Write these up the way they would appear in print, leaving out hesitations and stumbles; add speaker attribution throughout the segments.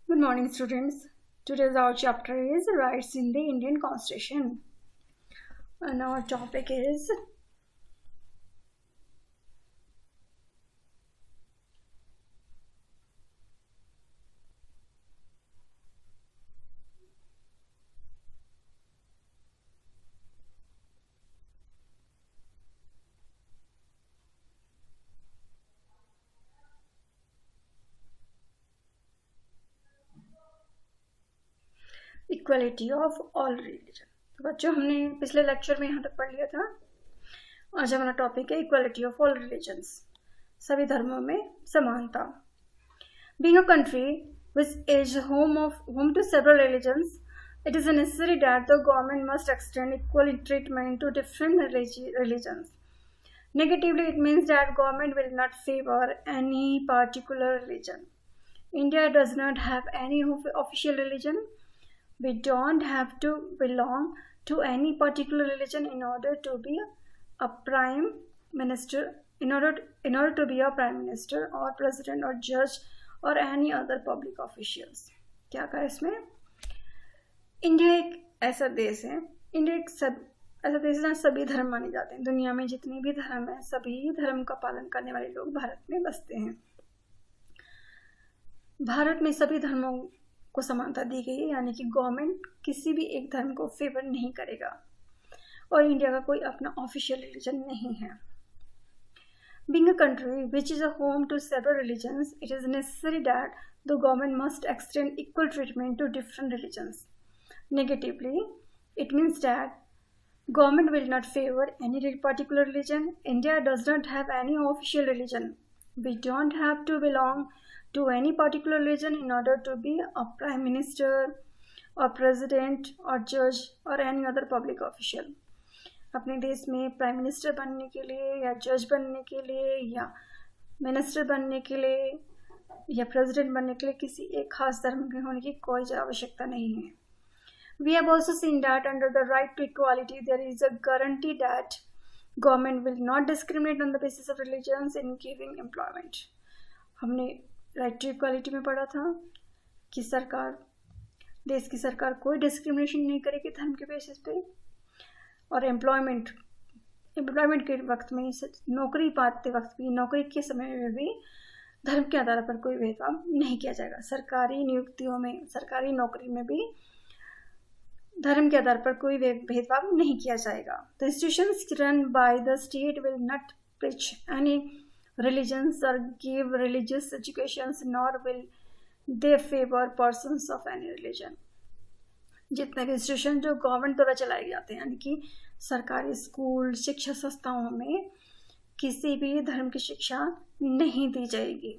Speaker 1: Good morning, students. Today's our chapter is Rights in the Indian Constitution. And our topic is equality of all religion. तो बच्चों, हमने पिछले lecture में यहाँ तक पढ़ लिया था। आज हमारा टॉपिक है इक्वलिटी ऑफ ऑल रिलीजन्स, सभी धर्मों में समानता। Being a country which is home to several religions, it is necessary that the government must extend equal treatment to different religions. Negatively, it means that government will not favor any particular religion. India does not have any official religion. We don't have to belong to any particular religion in order to be a prime minister, in order to be a prime minister or president or judge or any other public officials. क्या कहा इसमें? India एक ऐसा देश है, ऐसा देश है जहाँ सभी धर्म माने जाते हैं। दुनिया में जितने भी धर्म हैं, सभी धर्म का पालन करने वाले लोग भारत में बसते हैं। भारत में सभी धर्मों को समानता दी गई है, यानी कि गवर्नमेंट किसी भी एक धर्म को फेवर नहीं करेगा और इंडिया का कोई अपना ऑफिशियल रिलीजन नहीं है। Being a country which is a home to several religions, it is necessary that the government must extend equal treatment to different religions. Negatively, it means that government will not favor any particular religion. India does not have any official religion. We don't have to belong to any particular religion in order to be a prime minister or president or judge or any other public official. अपने देश में prime minister बनने के लिए या जज बनने के लिए या मिनिस्टर बनने के लिए या प्रेसिडेंट बनने के लिए किसी एक खास धर्म के होने की कोई आवश्यकता नहीं है। We have also seen that under the right to equality, there is a guarantee that government will not discriminate on the basis of religions in giving employment. हमने राइट टू इक्वालिटी में पढ़ा था कि देश की सरकार कोई डिस्क्रिमिनेशन नहीं करेगी धर्म के बेसिस पे, और एम्प्लॉयमेंट के वक्त में, नौकरी पाते वक्त भी, नौकरी के समय में भी धर्म के आधार पर कोई भेदभाव नहीं किया जाएगा। सरकारी नियुक्तियों में, सरकारी नौकरी में भी धर्म के आधार पर कोई भेदभाव नहीं किया जाएगा। The institutions run by the state will not preach any religions or give religious educations, nor will they favor persons of any religion. जितने भी इंस्टीट्यूशन जो गवर्नमेंट द्वारा चलाए जाते हैं, यानी कि सरकारी स्कूल, शिक्षा संस्थाओं में किसी भी धर्म की शिक्षा नहीं दी जाएगी।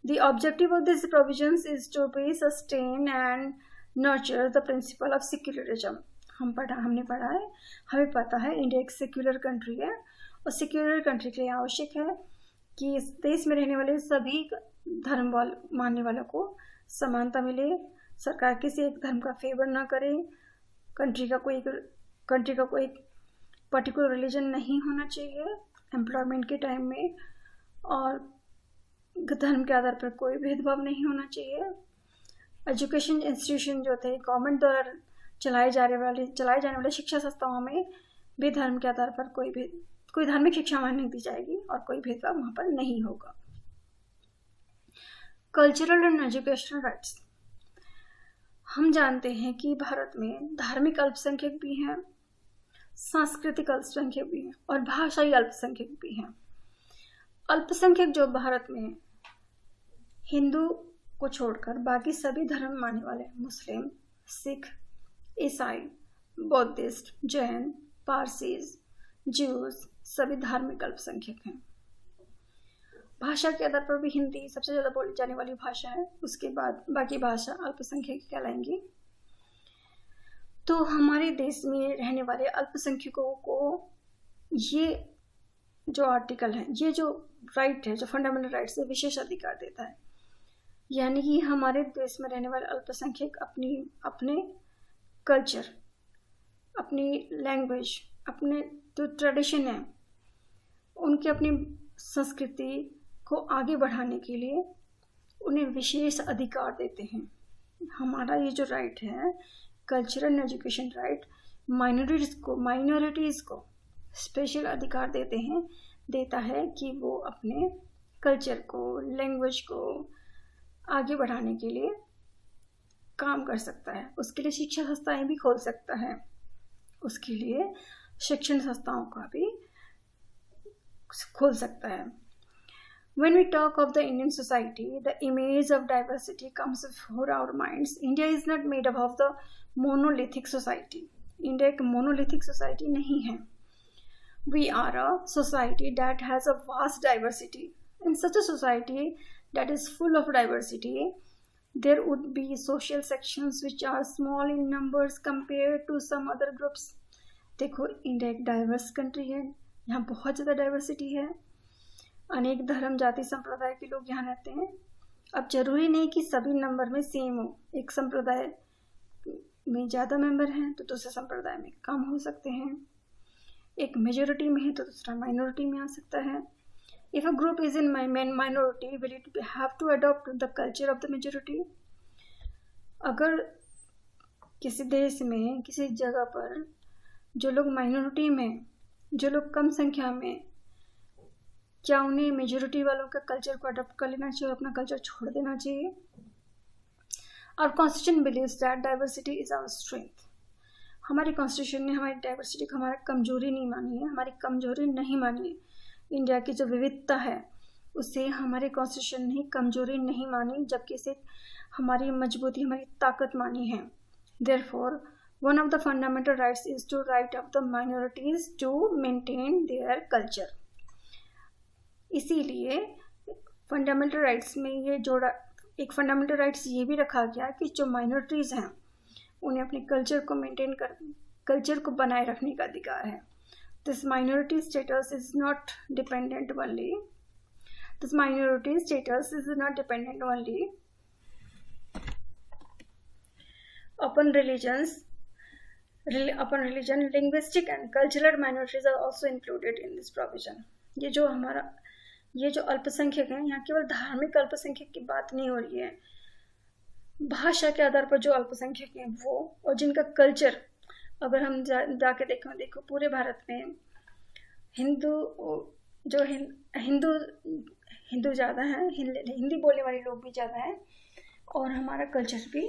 Speaker 1: The objective of these provisions is to be sustain and nurture the principle of secularism. हमने पढ़ा है, हमें पता है इंडिया एक सेक्युलर कंट्री है और सेक्युलर कंट्री के लिए आवश्यक है कि इस देश में रहने वाले सभी धर्म मानने वालों को समानता मिले, सरकार किसी एक धर्म का फेवर ना करे, कंट्री का कोई पर्टिकुलर रिलीजन नहीं होना चाहिए एम्प्लॉयमेंट के टाइम में, और धर्म के आधार पर कोई भेदभाव नहीं होना चाहिए। एजुकेशन इंस्टीट्यूशन जो थे गवर्नमेंट द्वारा चलाए जाने वाले शिक्षा संस्थाओं में भी धर्म के आधार पर कोई धार्मिक शिक्षा वहाँ नहीं दी जाएगी और कोई भेदभाव वहाँ पर नहीं होगा। Cultural and educational rights. हम जानते हैं कि भारत में धार्मिक अल्पसंख्यक भी हैं, सांस्कृतिक अल्पसंख्यक भी हैं और भाषाई अल्पसंख्यक भी हैं। अल्पसंख्यक जो भारत में हिंदू को छोड़कर बाकी सभी धर्म मानने वाले, मुस्लिम, सिख, ईसाई, बौद्धिस्ट, जैन, पारसीज, ज्यूज, सभी धार्मिक अल्पसंख्यक हैं। भाषा के आधार पर भी हिंदी सबसे ज़्यादा बोली जाने वाली भाषा है, उसके बाद बाकी भाषा अल्पसंख्यक कहलाएंगी। तो हमारे देश में रहने वाले अल्पसंख्यकों को ये जो आर्टिकल है, ये जो राइट है, जो फंडामेंटल राइट्स है, विशेष अधिकार देता है। यानी कि हमारे देश में रहने वाले अल्पसंख्यक अपने कल्चर, अपनी लैंग्वेज, अपने जो ट्रेडिशन है, उनकी अपनी संस्कृति को आगे बढ़ाने के लिए उन्हें विशेष अधिकार देते हैं। हमारा ये जो राइट है, कल्चरल एजुकेशन राइट, माइनॉरिटीज़ को स्पेशल अधिकार देता है कि वो अपने कल्चर को, लैंग्वेज को आगे बढ़ाने के लिए काम कर सकता है। उसके लिए शिक्षा संस्थाएं भी खोल सकता है, उसके लिए शिक्षण संस्थाओं का भी खोल सकता है। When we talk of the Indian society, the image of diversity comes before our minds. India is not made up of the monolithic society. India एक monolithic society नहीं है. We are a society that has a vast diversity. In such a society that is full of diversity, there would be social sections which are small in numbers compared to some other groups. देखो, India एक diverse country है, यहाँ बहुत ज़्यादा diversity है, अनेक धर्म, जाति, संप्रदाय के लोग यहाँ रहते हैं। अब जरूरी नहीं कि सभी नंबर में सेम हो, एक संप्रदाय में ज़्यादा मेंबर हैं तो दूसरे संप्रदाय में कम हो सकते हैं, एक मेजोरिटी में है तो दूसरा माइनॉरिटी में आ सकता है। If a group is in minority, will it have to adopt the culture of the majority? अगर किसी देश में, किसी जगह पर जो लोग माइनॉरिटी में, जो लोग कम संख्या में, क्या उन्हें मेजोरिटी वालों के कल्चर को अडॉप्ट कर लेना चाहिए और अपना कल्चर छोड़ देना चाहिए? और constitution believes that diversity is our strength. हमारी कॉन्स्टिट्यूशन ने हमारी डाइवर्सिटी को हमारी कमजोरी नहीं मानी है, हमारी कमजोरी नहीं मानी है। इंडिया की जो विविधता है उसे हमारे कॉन्स्टिट्यूशन ने कमजोरी नहीं मानी, जबकि इसे हमारी मजबूती, हमारी ताकत मानी है। Therefore one of the fundamental rights is to right of the minorities to maintain their culture. इसीलिए फंडामेंटल राइट्स में ये जोड़ा, एक फंडामेंटल राइट्स ये भी रखा गया कि जो माइनॉरिटीज़ हैं उन्हें अपने कल्चर को मेंटेन कर, कल्चर को बनाए रखने का अधिकार है। This minority status is not dependent only upon religion, linguistic and cultural minorities are also included in this provision. ये जो अल्पसंख्यक हैं, यहाँ केवल धार्मिक अल्पसंख्यक की बात नहीं हो रही है, भाषा के आधार पर जो अल्पसंख्यक हैं वो, और जिनका कल्चर, अगर हम जाके देखो पूरे भारत में हिंदू ज़्यादा हैं, हिंदी बोलने वाले लोग भी ज़्यादा हैं, और हमारा कल्चर भी,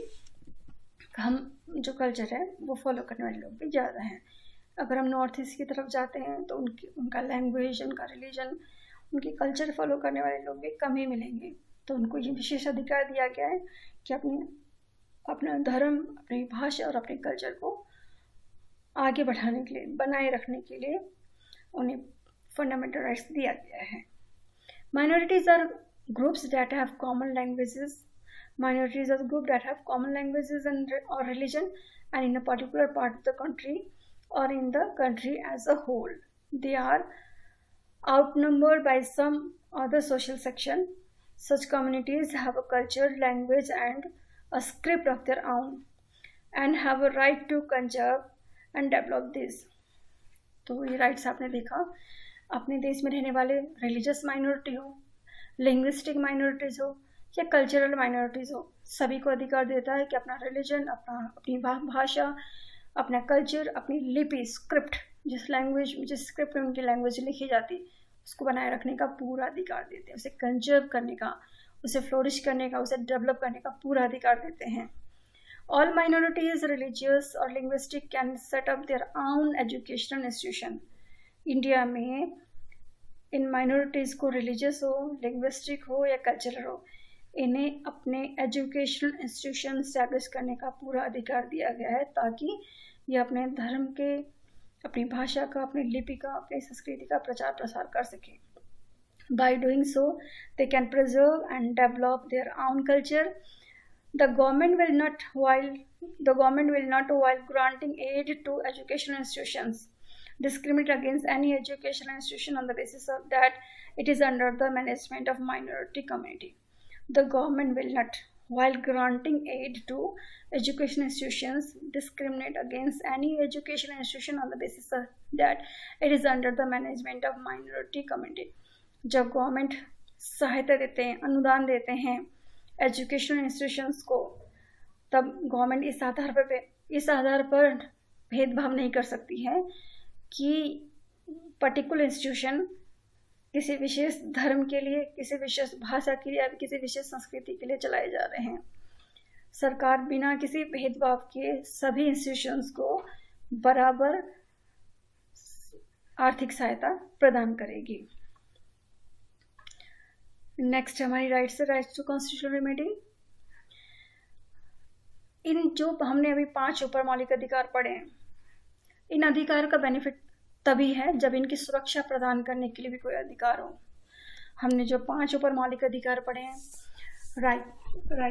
Speaker 1: हम जो कल्चर है वो फॉलो करने वाले लोग भी ज़्यादा हैं। अगर हम नॉर्थ ईस्ट की तरफ जाते हैं तो उनका लैंग्वेज, उनका रिलीजन, उनके कल्चर फॉलो करने वाले लोग भी कम ही मिलेंगे। तो उनको ये विशेष अधिकार दिया गया है कि अपना धर्म, अपनी भाषा और अपने कल्चर को आगे बढ़ाने के लिए, बनाए रखने के लिए उन्हें फंडामेंटल राइट्स दिया गया है। Minorities are groups that have common languages. Minorities are groups that have common languages or religion, and in a particular part of the country or in the country as a whole. They are outnumbered by some other social section. Such communities have a culture, language, and a script of their own, and have a right to conserve and develop this. तो ये rights आपने देखा, अपने देश में रहने वाले religious minority हो, लिंग्विस्टिक माइनॉरिटीज हो या कल्चरल माइनॉरिटीज हो, सभी को अधिकार देता है कि अपना रिलीजन, अपनी भाषा, अपना कल्चर, अपनी लिपि, स्क्रिप्ट, जिस स्क्रिप्ट में उनकी लैंग्वेज लिखी जाती उसको बनाए रखने का पूरा अधिकार देते हैं, उसे कंजर्व करने का, उसे फ्लोरिश करने का, उसे डेवलप करने का पूरा अधिकार देते हैं। ऑल माइनॉरिटीज, रिलीजियस और linguistic can set up their own educational institution. India में इन माइनॉरिटीज़ को, रिलीजियस हो, लिंग्विस्टिक हो या कल्चरल हो, इन्हें अपने एजुकेशनल इंस्टीट्यूशन इस्टेब्लिश करने का पूरा अधिकार दिया गया है, ताकि ये अपने धर्म के, अपनी भाषा का, अपनी लिपि का, अपनी संस्कृति का प्रचार प्रसार कर सकें। By doing so, they can preserve and develop their own culture. The government will not, while granting aid to educational institutions, discriminate against any educational institution on the basis of that it is under the management of minority community. The government will not, while granting aid to educational institutions, discriminate against any educational institution on the basis of that it is under the management of minority community. जब government सहायता देते हैं, अनुदान देते हैं educational institutions को, तब government इस आधार पर भेदभाव नहीं कर सकती है कि पर्टिकुलर इंस्टीट्यूशन किसी विशेष धर्म के लिए, किसी विशेष भाषा के लिए या किसी विशेष संस्कृति के लिए चलाए जा रहे हैं। सरकार बिना किसी भेदभाव के सभी इंस्टीट्यूशंस को बराबर आर्थिक सहायता प्रदान करेगी। नेक्स्ट हमारी राइट्स टू कॉन्स्टिट्यूशनल रेमेडी। इन जो हमने अभी 5 ऊपर मौलिक अधिकार पढ़े हैं, इन अधिकार का बेनिफिट तभी है जब इनकी सुरक्षा प्रदान करने के लिए भी कोई अधिकार हो। हमने जो 5 ऊपर मौलिक अधिकार पढ़े हैं, right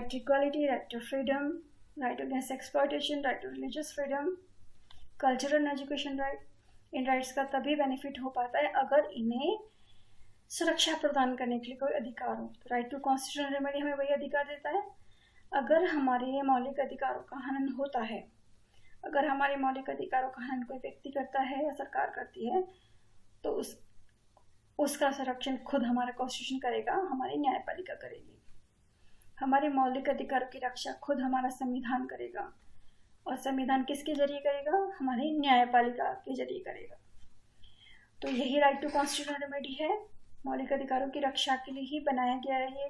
Speaker 1: to equality, right to freedom, right against exploitation, right to religious freedom, cultural and education right, इन राइट्स का तभी बेनिफिट हो पाता है अगर इन्हें सुरक्षा प्रदान करने के लिए कोई अधिकार हो। तो राइट टू कॉन्स्टिट्यूशनल रेमेडी हमें वही अधिकार देता है, अगर हमारे मौलिक अधिकारों का हनन होता है, अगर हमारे मौलिक अधिकारों का हनन कोई व्यक्ति करता है या सरकार करती है, तो उसका संरक्षण खुद हमारा कॉन्स्टिट्यूशन करेगा, हमारी न्यायपालिका करेगी। हमारे मौलिक अधिकारों की रक्षा खुद हमारा संविधान करेगा, और संविधान किसके जरिए करेगा? हमारी न्यायपालिका के जरिए करेगा। तो यही राइट टू कॉन्स्टिट्यूशनल रेमेडी है, मौलिक अधिकारों की रक्षा के लिए ही बनाया गया है।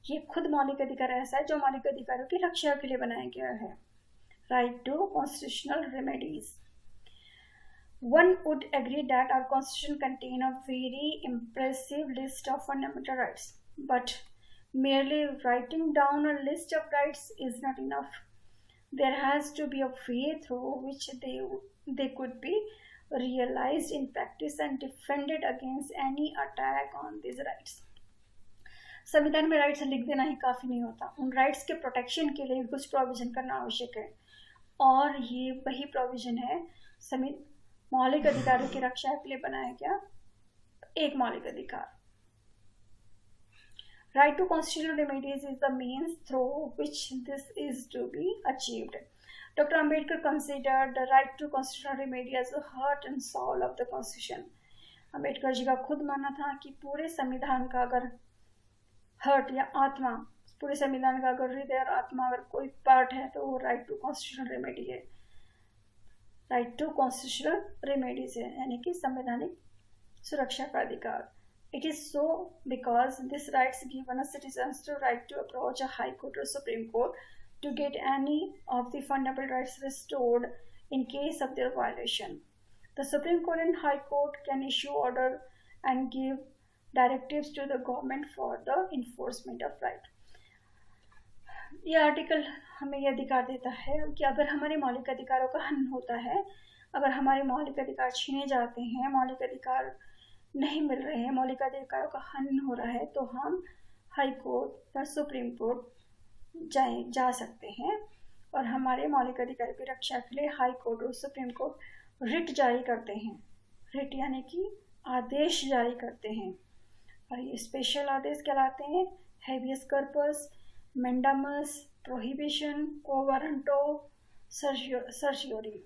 Speaker 1: ये खुद मौलिक अधिकार ऐसा है जो मौलिक अधिकारों की रक्षा के लिए बनाया गया है। Right to constitutional remedies. One would agree that our constitution contains a very impressive list of fundamental rights, but merely writing down a list of rights is not enough. There has to be a way through which they could be realized in practice and defended against any attack on these rights. संविधान में rights लिख देना ही काफ़ी नहीं होता, उन rights के protection के लिए कुछ प्रोविजन करना आवश्यक है, और ये वही प्रोविजन है मौलिक अधिकारों की रक्षा के लिए बनाया गया एक मौलिक अधिकार। Right to constitutional remedies is the means through which this is to be achieved. Dr. Ambedkar considered the right to constitutional remedy as the heart and soul of the Constitution. Ambedkar ji का खुद मानना था कि पूरे संविधान का अगर हर्ट या आत्मा, पूरे संविधान का अगर हृदय और आत्मा अगर कोई पार्ट है तो वो राइट टू कॉन्स्टिट्यूशनल रेमेडी है, राइट टू कॉन्स्टिट्यूशनल रेमेडीज है, यानी कि संवैधानिक सुरक्षा का अधिकार। It is so because these rights given a citizens the right to approach a high court or supreme court to get any of the fundamental rights restored in case of their violation. The Supreme Court and High Court can issue order and give directives to the government for the enforcement of right. यह article हमें यह अधिकार देता है कि अगर हमारे मौलिक अधिकारों का हनन होता है, अगर हमारे मौलिक अधिकार छीने जाते हैं, मौलिक अधिकार नहीं मिल रहे हैं, मौलिक अधिकारों का हनन हो रहा है, तो हम हाई कोर्ट या सुप्रीम कोर्ट जा सकते हैं और हमारे मौलिक अधिकारों की रक्षा के लिए हाई कोर्ट और सुप्रीम कोर्ट रिट जारी करते हैं। रिट यानी कि आदेश जारी करते हैं, और ये स्पेशल आदेश कहलाते हैं habeas corpus, mandamus, prohibition, quo warranto, certiorari.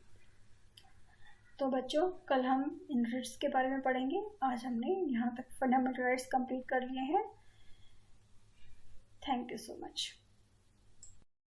Speaker 1: तो बच्चों, कल हम इन राइट्स के बारे में पढ़ेंगे। आज हमने यहाँ तक फंडामेंटल राइट्स कंप्लीट कर लिए हैं। Thank you so much.